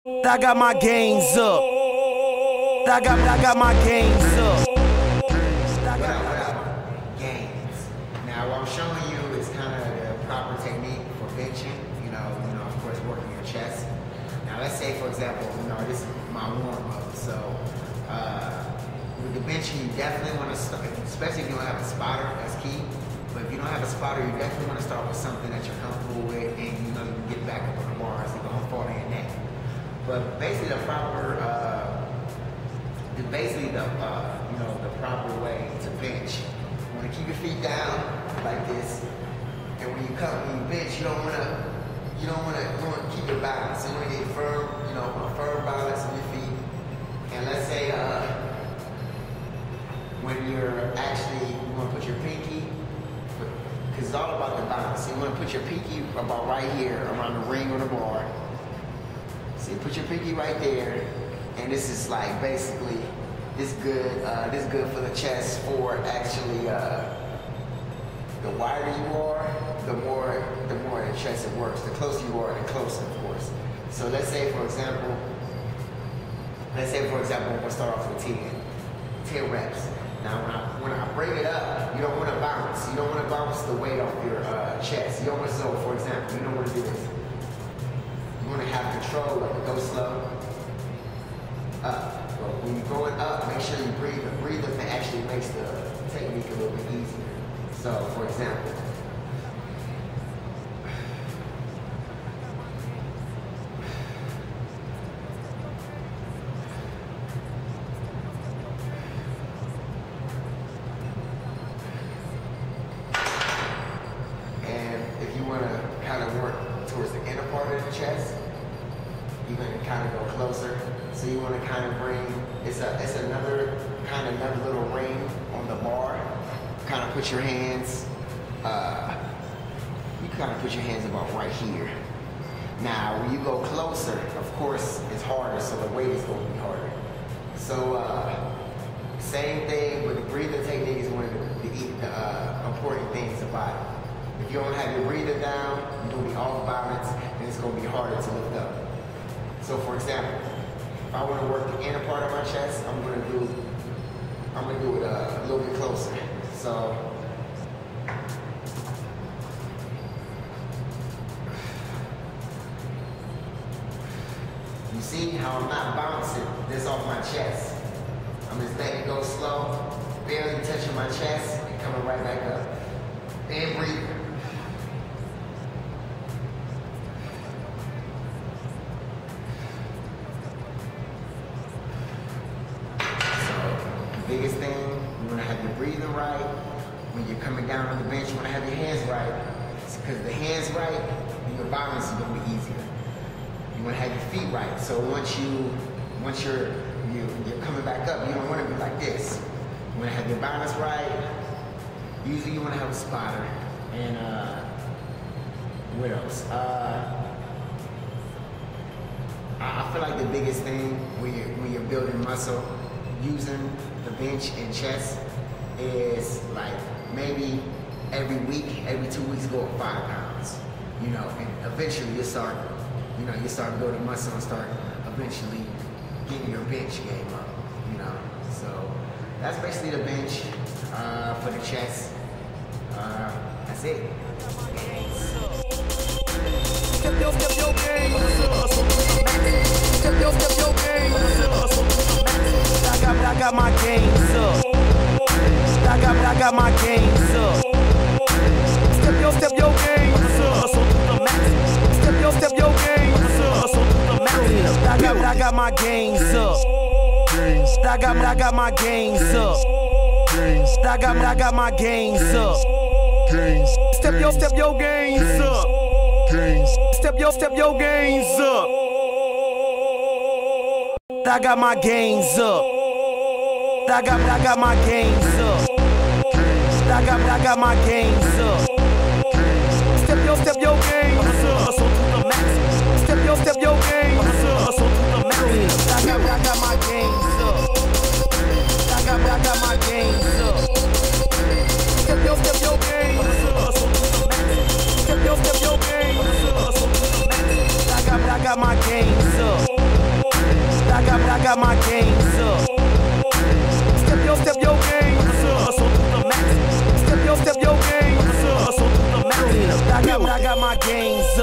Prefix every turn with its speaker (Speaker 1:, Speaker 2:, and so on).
Speaker 1: I got my gains up. I got my gains up.
Speaker 2: Gains. Now what I'm showing you is kind of the proper technique for benching. You know, of course, working your chest. Now let's say, for example, this is my warm up. So with the benching, you definitely want to start, especially if you don't have a spotter. That's key. But if you don't have a spotter, you definitely want to start with something that you're comfortable with, and you can get back up on the bars and don't fall on your neck. But basically, the proper way to bench. You want to keep your feet down like this, and when you bench, you don't want to keep your balance. So you want to get firm, a firm balance on your feet. And let's say when you're you want to put your pinky, because it's all about the balance. So you want to put your pinky about right here around the ring or the bar. So you put your pinky right there, and this is like basically this good for the chest. For actually, the wider you are, the more the chest it works. The closer you are, the closer, of course. So let's say for example, we'll start off with 10 reps. Now when I bring it up, you don't want to bounce. You don't want to bounce the weight off your chest. You don't want to. So for example, you don't want to do this. You want to have control, like go slow, up. But when you're going up, make sure you breathe. The breathing actually makes the technique a little bit easier. So, for example, and if you want to kind of work towards the inner part of the chest, you're going to kind of go closer. So you want to kind of bring, it's another little ring on the bar. Kind of put your hands, you kind of put your hands about right here. Now, when you go closer, of course, it's harder, so the weight is going to be harder. So, same thing, but the breathing technique is one of the important things about it. If you don't have your breathing down, you're going to be off balance, and it's going to be harder to lift up. So, for example, if I want to work the inner part of my chest, I'm going to do it a little bit closer. So, you see how I'm not bouncing this off my chest. I'm just letting it go slow, barely touching my chest, and coming right back up. And breathe. Biggest thing, you want to have your breathing right. When you're coming down on the bench, you want to have your hands right. Because the hands right, and your balance is going to be easier. You want to have your feet right. So once you're coming back up, you don't want to be like this. You want to have your balance right. Usually you want to have a spotter. And what else? I feel like the biggest thing when you're building muscle, using the bench and chest, is like maybe every week, every 2 weeks, go up 5 pounds. And eventually you start building muscle and start eventually getting your bench game up. So that's basically the bench for the chest. That's it. Step your game.
Speaker 1: I got my gains up. I got my gains up. Step your game. Step your game. I got my gains up. I got my gains up. I got my gains up. Step your gains up. Step your gains up. I got my gains up. I got my gains up. I got my gains up. Step your game. Step your game. I got my gains up. I got my gains up. Step your game. Step your game. I got my gains up. got my games up. Step your games up. Hustle to the max. Step your games up. Hustle to the max. I got my games